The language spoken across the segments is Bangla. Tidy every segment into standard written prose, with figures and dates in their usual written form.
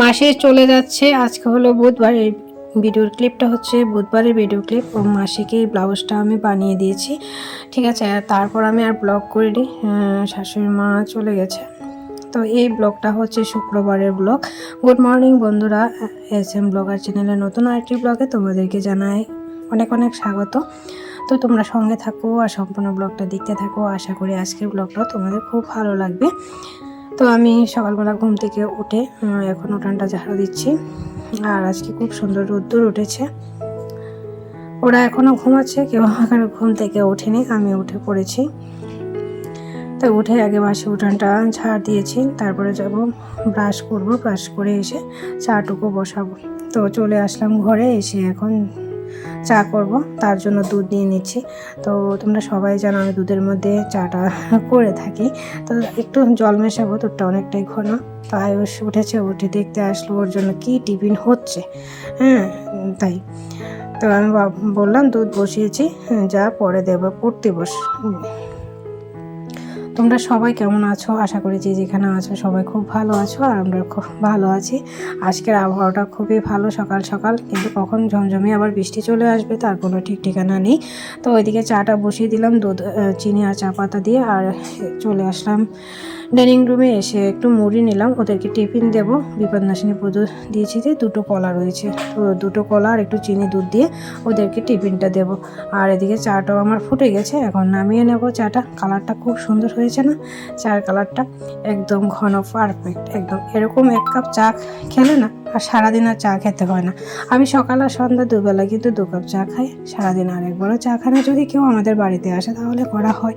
মাসে চলে যাচ্ছে। আজকে হলো বুধবার। এই ভিডিওর ক্লিপটা হচ্ছে বুধবারের ভিডিও ক্লিপ। ও মাসিকে এই ব্লাউজটা আমি বানিয়ে দিয়েছি, ঠিক আছে। আর তারপর আমি আর ব্লগ করিনি, শাশুড়ি মা চলে গেছে। তো এই ব্লগটা হচ্ছে শুক্রবারের ব্লগ। গুড মর্নিং বন্ধুরা, SM ব্লগার চ্যানেলের নতুন আরেকটি ব্লগে তোমাদেরকে জানাই অনেক অনেক স্বাগত। তো তোমরা সঙ্গে থাকো আর সম্পূর্ণ ব্লগটা দেখতে থাকো। আশা করি আজকের ব্লগটাও তোমাদের খুব ভালো লাগবে। তো আমি সকালবেলা ঘুম থেকে উঠে এখন উঠানটা ঝাড়ু দিচ্ছি। আর আজকে খুব সুন্দর রোদ্দুর উঠেছে। ওরা এখনও ঘুমাচ্ছে, কেউ এখনো ঘুম থেকে ওঠেনি, আমি উঠে পড়েছি। তো উঠে আগে বাসি উঠানটা ঝাড় দিয়েছি, তারপরে যাব ব্রাশ করব। ব্রাশ করে এসে চাটুকু বসাবো। তো চলে আসলাম ঘরে। এসে এখন চা করব, তার জন্য দুধ নিয়ে নিচ্ছি। তো তোমরা সবাই জানো আমি দুধের মধ্যে চাটা করে থাকি। তো একটু জল মেশাবো, দুধটা অনেকটাই ঘন। তো আয়ুষ উঠেছে, উঠে দেখতে আসলো ওর জন্য কি টিফিন হচ্ছে। তাই তো আমি বললাম দুধ বসিয়েছি, যা পরে দেবো, পড়তে বস। তোমরা সবাই কেমন আছো? আশা করি যে যেখানে আছো সবাই খুব ভালো আছো, আর আমরা খুব ভালো আছি। আজকের আবহাওয়াটা খুবই ভালো সকাল সকাল, কিন্তু কখন ঝমঝমে আবার বৃষ্টি চলে আসবে তার কোনো ঠিক ঠিকানা নেই। তো ওইদিকে চাটা বসিয়ে দিলাম, দুধ চিনি আর চা পাতা দিয়ে। আর চলে আসলাম ডাইনিং রুমে। এসে একটু মুড়ি নিলাম, ওদেরকে টিফিন দেবো। বিপদনাশিনী পুজো দিয়েছি, যে দুটো কলা রয়েছে, তো দুটো কলা আর একটু চিনি দুধ দিয়ে ওদেরকে টিফিনটা দেবো। আর এদিকে চাটাও আমার ফুটে গেছে, এখন নামিয়ে নেব চাটা। কালারটা খুব সুন্দর হয়েছে না? চার কালারটা একদম ঘন, পারফেক্ট একদম। এরকম এক কাপ চা খেলে না আর সারাদিন আর চা খেতে হয় না। আমি সকাল আর সন্ধ্যা দুবেলা কিন্তু 2 কাপ চা খাই সারাদিন। আর একবারও চা খাই না। যদি কেউ আমাদের বাড়িতে আসে তাহলে করা হয়,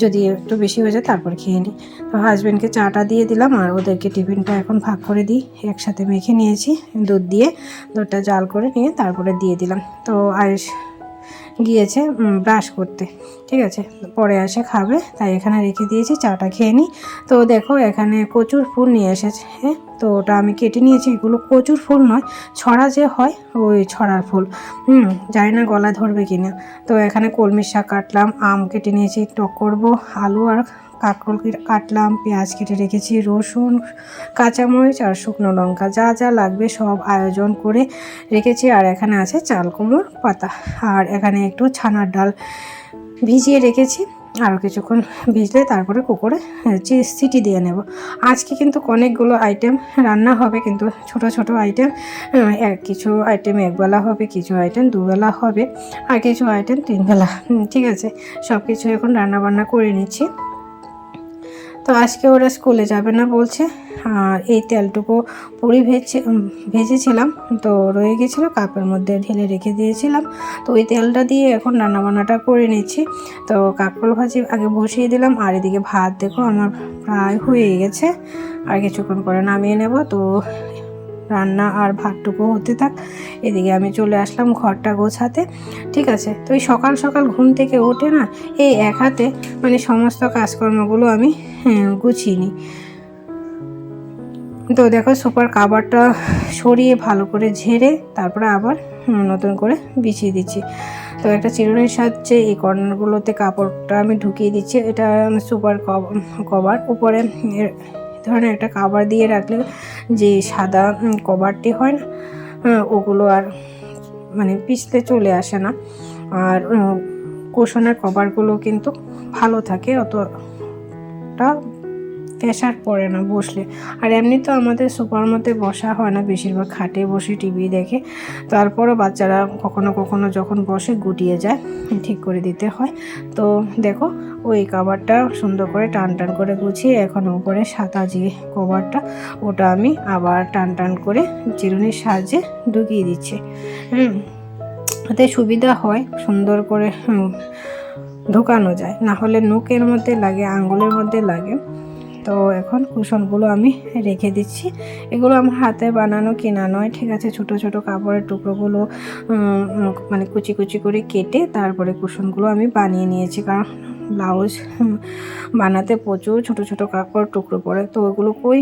যদি একটু বেশি হয়ে যায় তারপর খেয়ে নিই। তো হাজব্যান্ডকে চাটা দিয়ে দিলাম, আর ওদেরকে টিফিনটা এখন ভাগ করে দিই। একসাথে মেখে নিয়েছি দুধ দিয়ে, দুধটা জাল করে নিয়ে তারপরে দিয়ে দিলাম। তো আয়ুষ গিয়েছে ব্রাশ করতে, ঠিক আছে, পরে এসে খাবে, তাই এখানে রেখে দিয়েছি। চাটা খেয়ে নিই। তো দেখো এখানে কচুর ফুল নিয়ে এসেছে, তো ওটা আমি কেটে নিয়েছি। এগুলো কচুর ফুল নয়, ছড়া যে হয় ওই ছড়ার ফুল। জানি না গলা ধরবে কিনা। তো এখানে কলমির শাক কাটলাম, আম কেটে নিয়েছি, টক করবো, আলু আর কাঁকরোল কাটলাম, পেঁয়াজ কেটে রেখেছি, রসুন, কাঁচামরিচ আর শুকনো লঙ্কা, যা যা লাগবে সব আয়োজন করে রেখেছি। আর এখানে আছে চাল কুমড়োর পাতা, আর এখানে একটু ছানার ডাল ভিজিয়ে রেখেছি। আরও কিছুক্ষণ ভিজলে তারপরে কুকারে সিটি দিয়ে নেব। আজকে কিন্তু অনেকগুলো আইটেম রান্না হবে, কিন্তু ছোট ছোট আইটেম। কিছু আইটেম একবেলা হবে, কিছু আইটেম দুবেলা হবে, আর কিছু আইটেম 3 বেলা। ঠিক আছে, সব কিছু এখন রান্নাবান্না করে নিচ্ছি। তো আজকে ওরা স্কুলে যাবে না বলছে। আর এই তেলটুকু পুরি ভেজেছিলাম, তো রয়ে গেছিলো, কাপের মধ্যে ঢেলে রেখে দিয়েছিলাম। তো ওই তেলটা দিয়ে এখন রান্নাবান্নাটা করে নিচ্ছি। তো কাঁকরোল ভাজি আগে বসিয়ে দিলাম, আর এদিকে ভাত দেখো আমার প্রায় হয়ে গেছে, আর কিছুক্ষণ করে নামিয়ে নেব। তো রান্না আর ভাতটুকু হতে থাক, এদিকে আমি চলে আসলাম ঘরটা গোছাতে, ঠিক আছে। তো এই সকাল সকাল ঘুম থেকে উঠে না এই এক হাতে মানে সমস্ত কাজকর্মগুলো আমি গুছিয়ে নিই। তো দেখো সুপার কাভারটা সরিয়ে ভালো করে ঝেড়ে তারপরে আবার নতুন করে বিছিয়ে দিচ্ছি। তো একটা চিরুনির সাহায্যে এই কর্নারগুলোতে কাপড়টা আমি ঢুকিয়ে দিচ্ছি। এটা সুপার কভার, উপরে ধরনের একটা কাভার দিয়ে রাখলে যে সাদা কভারটি হয় না, ওগুলো আর মানে পিছলে চলে আসে না। আর কুশনের কভারগুলো কিন্তু ভালো থাকে, অতটা প্রেশার পড়ে না বসলে। আর এমনি তো আমাদের সোফার মধ্যে বসা হয় না, বেশিরভাগ খাটে বসে টিভি দেখে। তারপরও বাচ্চারা কখনো কখনো যখন বসে গুটিয়ে যায়, ঠিক করে দিতে হয়। তো দেখো ওই কভারটা সুন্দর করে টান টান করে গুছিয়ে এখন উপরে সাদা যে কভারটা, ওটা আমি আবার টান টান করে চিরুনির সাহায্যে ঢুকিয়ে দিচ্ছি। এতে সুবিধা হয়, সুন্দর করে ঢোকানো যায়, না হলে নখের মধ্যে লাগে, আঙ্গুলের মধ্যে লাগে। তো এখন কুশনগুলো আমি রেখে দিচ্ছি। এগুলো আমার হাতে বানানো, কেনা নয়, ঠিক আছে। ছোট ছোট কাপড়ের টুকরোগুলো মানে কুচি কুচি করে কেটে তারপরে কুশনগুলো আমি বানিয়ে নিয়েছি, কারণ ব্লাউজ বানাতে প্রচুর ছোট ছোট কাপড় টুকরো পড়ে, তো ওগুলো কই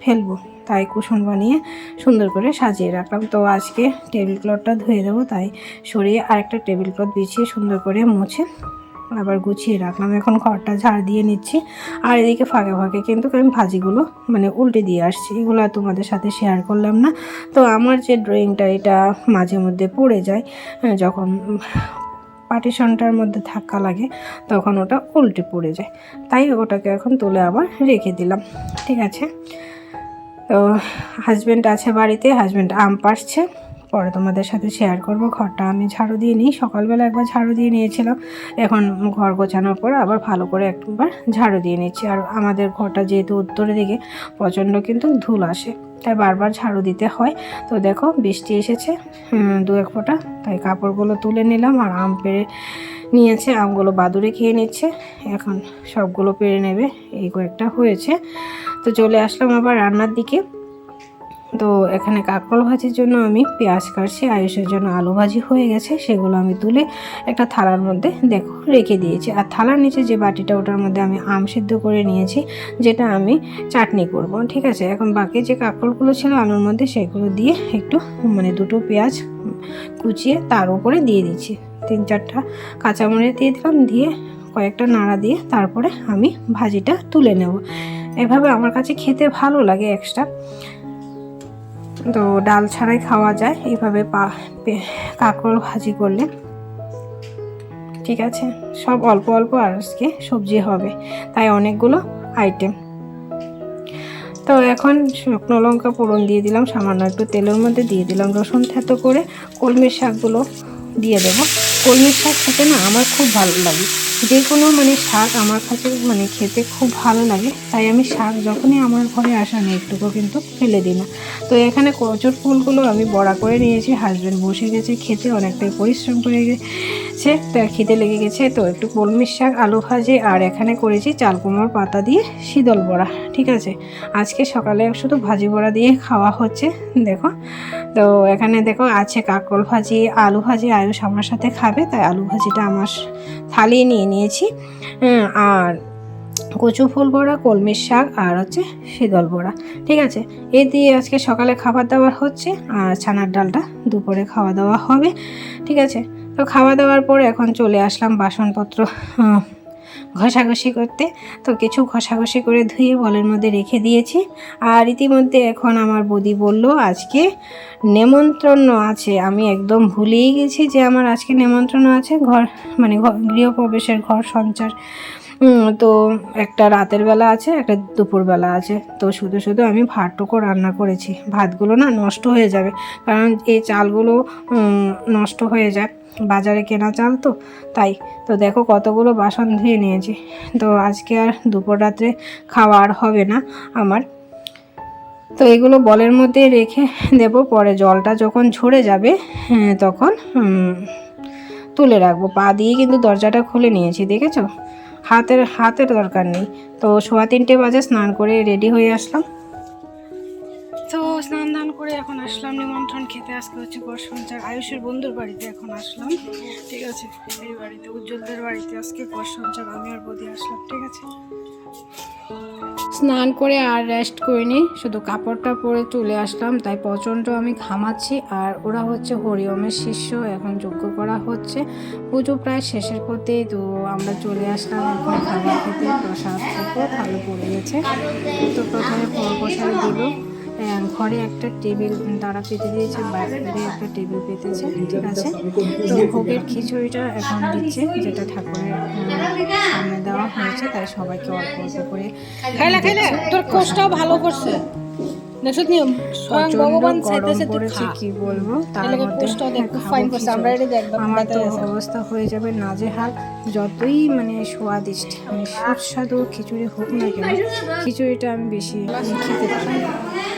ফেলবো, তাই কুশন বানিয়ে সুন্দর করে সাজিয়ে রাখলাম। তো আজকে টেবিল ক্লথটা ধুয়ে দেবো, তাই সরিয়ে আরেকটা টেবিল ক্লথ বিছিয়ে সুন্দর করে মুছে আবার গুছিয়ে রাখলাম। এখন ঘরটা ঝাড় দিয়ে নিচ্ছি, আর এদিকে ফাঁকে ফাঁকে কিন্তু আমি ভাজিগুলো মানে উল্টে দিয়ে আসছি। এগুলো আর তোমাদের সাথে শেয়ার করলাম না। তো আমার যে ড্রয়িংটা এটা মাঝে মধ্যে পড়ে যায়, যখন পার্টিশনটার মধ্যে ধাক্কা লাগে তখন ওটা উল্টে পড়ে যায়, তাই ওটাকে এখন তুলে আবার রেখে দিলাম। ঠিক আছে, তো হাজব্যান্ড আছে বাড়িতে, হাজব্যান্ড আম পাড়ছে, পরে তোমাদের সাথে শেয়ার করব। ঘরটা আমি ঝাড়ু দিয়ে নিই, সকালবেলা একবার ঝাড়ু দিয়ে নিয়েছিলাম, এখন ঘর গোছানোর পর আবার ভালো করে একবার ঝাড়ু দিয়ে নিচ্ছি। আর আমাদের ঘরটা যেহেতু উত্তরের দিকে প্রচণ্ড কিন্তু ধুল আসে, তাই বারবার ঝাড়ু দিতে হয়। তো দেখো বৃষ্টি এসেছে 2-1 ফোঁটা, তাই কাপড়গুলো তুলে নিলাম। আর আম পেড়ে নিয়েছে, আমগুলো বাদুড়ে খেয়ে নিচ্ছে, এখন সবগুলো পেড়ে নেবে, এই কয়েকটা হয়েছে। তো চলে আসলাম আবার রান্নার দিকে। তো এখানে কাঁকরোল ভাজির জন্য আমি পেঁয়াজ কাটছি, আয়ুষের জন্য আলু ভাজি হয়ে গেছে, সেগুলো আমি তুলে একটা থালার মধ্যে দেখো রেখে দিয়েছি। আর থালার নিচে যে বাটিটা, ওটার মধ্যে আমি আম সিদ্ধ করে নিয়েছি, যেটা আমি চাটনি করব। ঠিক আছে, এখন বাকি যে কাঁকরোলগুলো ছিল আলুর মধ্যে, সেগুলো দিয়ে একটু মানে 2টো পেঁয়াজ কুচিয়ে তার উপরে দিয়ে দিচ্ছি, 3-4টা কাঁচামরিচ দিয়ে দিলাম, দিয়ে কয়েকটা নাড়া দিয়ে তারপরে আমি ভাজিটা তুলে নেব। এভাবে আমার কাছে খেতে ভালো লাগে এক্সট্রা, তো ডাল ছাড়াই খাওয়া যায় এইভাবে কাঁকরোল ভাজি করলে। ঠিক আছে, সব অল্প অল্প আর আজকে সবজি হবে, তাই অনেকগুলো আইটেম। তো এখন শুকনো লঙ্কা ফোড়ন দিয়ে দিলাম, সামান্য একটু তেলের মধ্যে দিয়ে দিলাম রসুন থেতো করে, কলমির শাকগুলো দিয়ে দেবো। কলমির শাক খেতে না আমার খুব ভালো লাগে, যে কোনো মানে শাক আমার কাছে মানে খেতে খুব ভালো লাগে, তাই আমি শাক যখনই আমার ঘরে আসা নেই একটুকু কিন্তু ফেলে দিই না। তো এখানে কচুর ফুলগুলো আমি বড়া করে নিয়েছি, হাজব্যান্ড বসে গেছে খেতে, অনেকটাই পরিশ্রম করে গেছে, তার খিদে লেগে গেছে। তো একটু কলমির শাক, আলু ভাজি, আর এখানে করেছি চাল কুমড়োর পাতা দিয়ে শীতল বড়া। ঠিক আছে, আজকে সকালে শুধু ভাজি বড়া দিয়ে খাওয়া হচ্ছে দেখো। তো এখানে দেখো আছে কাঁকরোল ভাজি, আলু ভাজি, আয়ুষ আমার সাথে খাবে, তাই আলু ভাজিটা আমার থালিয়ে নিয়ে নিয়েছি। আর কচু ফুল বড়া, কলমির শাক, আর হচ্ছে শীতল বড়া। ঠিক আছে, এই দিয়ে আজকে সকালে খাবার দাবার হচ্ছে, আর ছানার ডালটা দুপুরে খাওয়া দাওয়া হবে। ঠিক আছে, তো খাওয়া দাওয়ার পরে এখন চলে আসলাম বাসনপত্র ঘষাঘষি করতে। তো কিছু ঘষাঘষি করে ধুয়ে বলের মধ্যে রেখে দিয়েছি। আর ইতিমধ্যে এখন আমার বৌদি বলল আজকে নেমন্ত্রণ আছে, আমি একদম ভুলেই গেছি যে আমার আজকে নেমন্ত্রণ আছে, ঘর মানে গৃহপ্রবেশের ঘর সঞ্চার। তো একটা রাতের বেলা আছে, একটা দুপুরবেলা আছে। তো শুধু শুধু আমি ভাতটুকু রান্না করেছি, ভাতগুলো না নষ্ট হয়ে যাবে, কারণ এই চালগুলো নষ্ট হয়ে যায়, বাজারে কেনা চাল তো, তাই। তো দেখো কতগুলো বাসন ধুয়ে নিয়েছি। তো আজকে আর দুপুর রাত্রে খাওয়া আর হবে না আমার। তো এগুলো বলের মধ্যে রেখে দেব, পরে জলটা যখন ঝরে যাবে তখন তুলে রাখবো। পা দিয়ে কিন্তু দরজাটা খুলে নিয়েছি, দেখেছো, হাতের দরকার নেই। তো 3:15 বাজে স্নান করে রেডি হয়ে আসলাম। তো স্নান দান করে এখন আসলাম নিমন্ত্রণ খেতে। আজকে হচ্ছে ঘর সঞ্চার, আয়ুষের বন্ধুর বাড়িতে এখন আসলাম। ঠিক আছে, এই বাড়িতে উজ্জ্বলদের বাড়িতে আজকে ঘর সঞ্চার, আমি আর বৌদি আসলাম। ঠিক আছে, স্নান করে আর রেস্ট করিনি, শুধু কাপড়টা পরে চলে আসলাম, তাই প্রচণ্ড আমি ঘামাচ্ছি। আর ওরা হচ্ছে হরিওমের শিষ্য, এখন যজ্ঞ করা হচ্ছে, পুজো প্রায় শেষের পথে। তো আমরা চলে আসলাম এখন খাবার খেতে, প্রসাদ থেকেও ভালো পড়ে গেছে। তো প্রথমে ফল প্রসাদ দিল, ঘরে একটা টেবিল তারা পেতে দিয়েছে, বাইরে একটা টেবিল পেতেছে। ঠিক আছে, তো ভোগের খিচুড়িটা এখন দিচ্ছে, যেটা ঠাকুরের সামনে দেওয়া হয়েছে, তাই সবাইকে অল্প অল্প করে তোর কোর্সটাও ভালো করছে। কি বলবো, তার মধ্যে আমার তো অবস্থা হয়ে যাবে নাজেহাল। যতই মানে স্বাদিষ্ট মানে সুস্বাদু খিচুড়ি হোক না কেন, খিচুড়িটা আমি বেশি খেতে পারি না।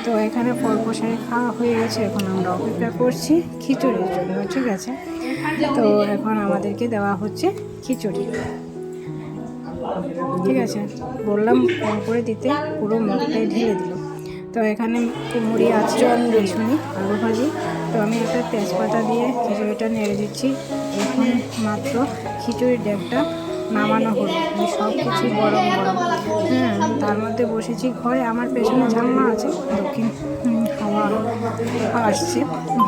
তো এখানে ফল প্রসারে খাওয়া হয়ে গেছে, এখন আমরা অপেক্ষা করছি খিচুড়ির জন্য। ঠিক আছে, তো এখন আমাদেরকে দেওয়া হচ্ছে খিচুড়ি। ঠিক আছে, বললাম কম করে দিতে, পুরো মগটাই ঢেলে দিল। তো এখানে মুড়ি আছে, রসুনি, আলু ভাজি। তো আমি একটা তেজপাতা দিয়ে খিচুড়িটা নেড়ে দিচ্ছি। এখন মাত্র খিচুড়ির ডেকটা নামানো হলো, সব কিছু গরম গরম। তার মধ্যে বসেছি ঘরে, আমার পেছনে ঝাম্মা আছে, দক্ষিণ হাওয়া আসছে,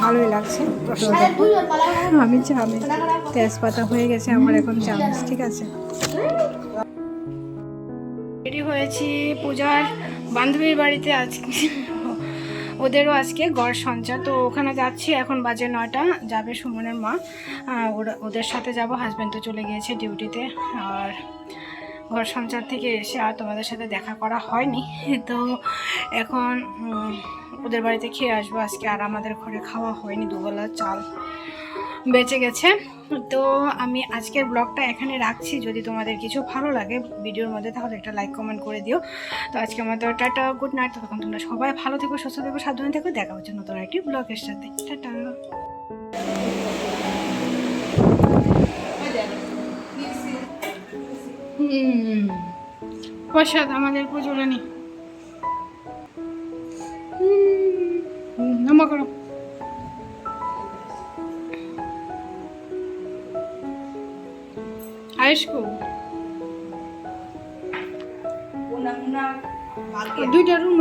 ভালোই লাগছে প্রসাদ। আমি চামচ, তেজপাতা হয়ে গেছে আমার এখন চামচ, ঠিক আছে। রেডি হয়েছি পূজার বান্ধবীর বাড়িতে আজকে, ওদেরও আজকে গড় সঞ্চার, তো ওখানে যাচ্ছি। এখন বাজে 9টা, যাবে সুমনের মা, ওদের সাথে যাব। হাজব্যান্ড তো চলে গিয়েছে ডিউটিতে, আর ঘর সঞ্চার থেকে এসে আর তোমাদের সাথে দেখা করা হয়নি, তো এখন ওদের বাড়িতে খেয়ে আসবো আজকে। আর আমাদের ঘরে খাওয়া হয়নি, দুবেলা চাল বেঁচে গেছে। তো আমি আজকের ব্লগটা এখানে রাখছি। যদি তোমাদের কিছু ভালো লাগে ভিডিওর মধ্যে তাহলে একটা লাইক কমেন্ট করে দিও। তো আজকে আমাদের টাটা, গুড নাইট। তখন তোমরা সবাই ভালো থেকো, সুস্থ থেকো, সাবধানে থেকো। দেখা হচ্ছে নতুন একটি ব্লগের সাথে। টাটা। প্রসাদ আমাদের পুজোরানি নামা করো। আয়েশকু দুইটা রুম